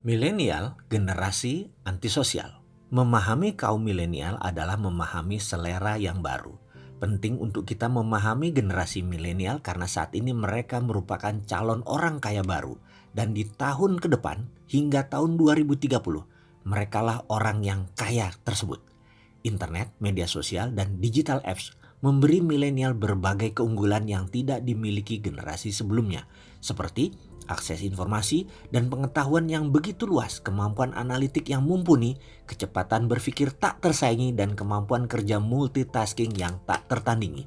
Milenial, generasi antisosial. Memahami kaum milenial adalah memahami selera yang baru. Penting untuk kita memahami generasi milenial karena saat ini mereka merupakan calon orang kaya baru. Dan di tahun ke depan hingga tahun 2030, merekalah orang yang kaya tersebut. Internet, media sosial, dan digital apps memberi milenial berbagai keunggulan yang tidak dimiliki generasi sebelumnya. Seperti akses informasi dan pengetahuan yang begitu luas, kemampuan analitik yang mumpuni, kecepatan berpikir tak tersaingi, dan kemampuan kerja multitasking yang tak tertandingi.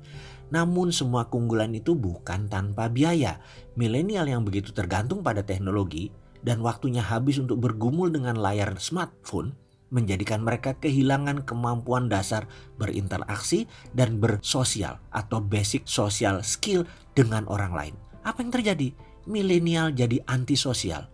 Namun semua keunggulan itu bukan tanpa biaya. Milenial yang begitu tergantung pada teknologi dan waktunya habis untuk bergumul dengan layar smartphone menjadikan mereka kehilangan kemampuan dasar berinteraksi dan bersosial atau basic social skill dengan orang lain. Apa yang terjadi? Milenial jadi antisosial.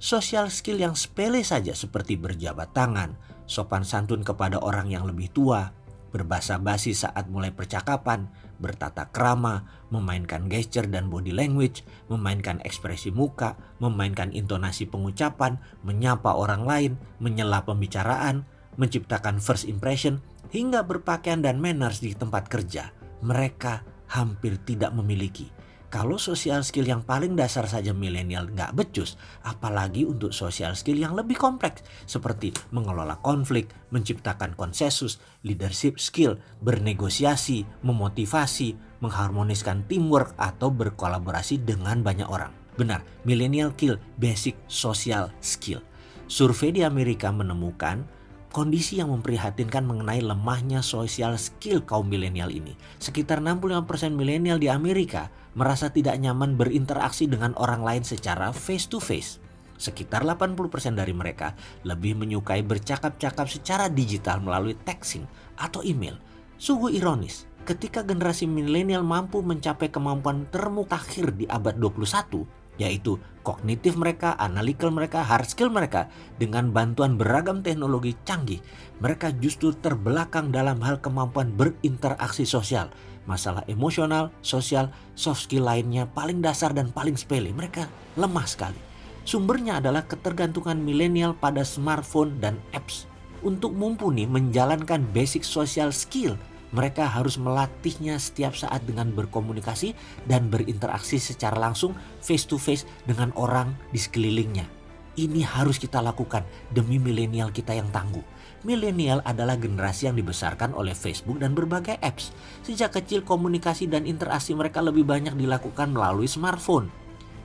Social skill yang sepele saja seperti berjabat tangan, sopan santun kepada orang yang lebih tua, berbahasa basi saat mulai percakapan, bertata krama, memainkan gesture dan body language, memainkan ekspresi muka, memainkan intonasi pengucapan, menyapa orang lain, menyela pembicaraan, menciptakan first impression, hingga berpakaian dan manners di tempat kerja. Mereka hampir tidak memiliki. Kalau social skill yang paling dasar saja milenial nggak becus, apalagi untuk social skill yang lebih kompleks seperti mengelola konflik, menciptakan konsensus, leadership skill, bernegosiasi, memotivasi, mengharmoniskan teamwork, atau berkolaborasi dengan banyak orang. Benar, milenial kill basic social skill. Survei di Amerika menemukan kondisi yang memprihatinkan mengenai lemahnya social skill kaum milenial ini. Sekitar 65% milenial di Amerika merasa tidak nyaman berinteraksi dengan orang lain secara face to face. Sekitar 80% dari mereka lebih menyukai bercakap-cakap secara digital melalui texting atau email. Sungguh ironis, ketika generasi milenial mampu mencapai kemampuan termutakhir di abad 21, yaitu kognitif mereka, analytical mereka, hard skill mereka, dengan bantuan beragam teknologi canggih, mereka justru terbelakang dalam hal kemampuan berinteraksi sosial. Masalah emosional, sosial, soft skill lainnya paling dasar dan paling sepele, mereka lemah sekali. Sumbernya adalah ketergantungan milenial pada smartphone dan apps. Untuk mumpuni menjalankan basic social skill, mereka harus melatihnya setiap saat dengan berkomunikasi dan berinteraksi secara langsung face to face dengan orang di sekelilingnya. Ini harus kita lakukan demi milenial kita yang tangguh. Milenial adalah generasi yang dibesarkan oleh Facebook dan berbagai apps. Sejak kecil komunikasi dan interaksi mereka lebih banyak dilakukan melalui smartphone.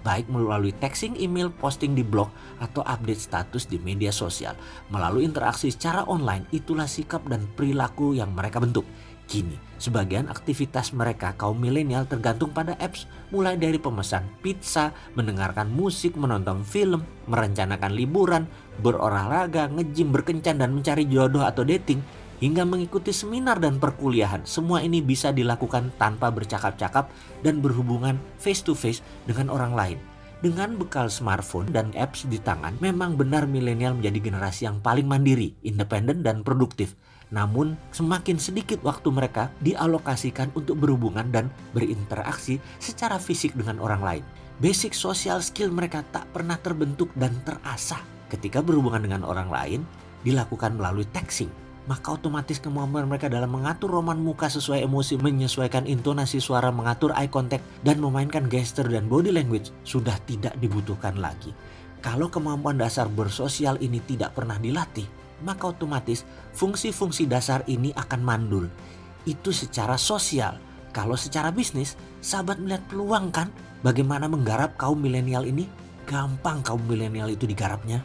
Baik melalui texting, email, posting di blog, atau update status di media sosial. Melalui interaksi secara online, itulah sikap dan perilaku yang mereka bentuk. Kini, sebagian aktivitas mereka kaum milenial tergantung pada apps, mulai dari pemesan pizza, mendengarkan musik, menonton film, merencanakan liburan, berolahraga, nge-gym, berkencan, dan mencari jodoh atau dating, hingga mengikuti seminar dan perkuliahan. Semua ini bisa dilakukan tanpa bercakap-cakap dan berhubungan face to face dengan orang lain. Dengan bekal smartphone dan apps di tangan, memang benar milenial menjadi generasi yang paling mandiri, independen, dan produktif. Namun semakin sedikit waktu mereka dialokasikan untuk berhubungan dan berinteraksi secara fisik dengan orang lain. Basic social skill mereka tak pernah terbentuk dan terasah. Ketika berhubungan dengan orang lain dilakukan melalui texting, maka otomatis kemampuan mereka dalam mengatur roman muka sesuai emosi, menyesuaikan intonasi suara, mengatur eye contact, dan memainkan gesture dan body language sudah tidak dibutuhkan lagi. Kalau kemampuan dasar bersosial ini tidak pernah dilatih, maka otomatis fungsi-fungsi dasar ini akan mandul. Itu secara sosial. Kalau secara bisnis, sahabat melihat peluang kan bagaimana menggarap kaum milenial ini? Gampang kaum milenial itu digarapnya.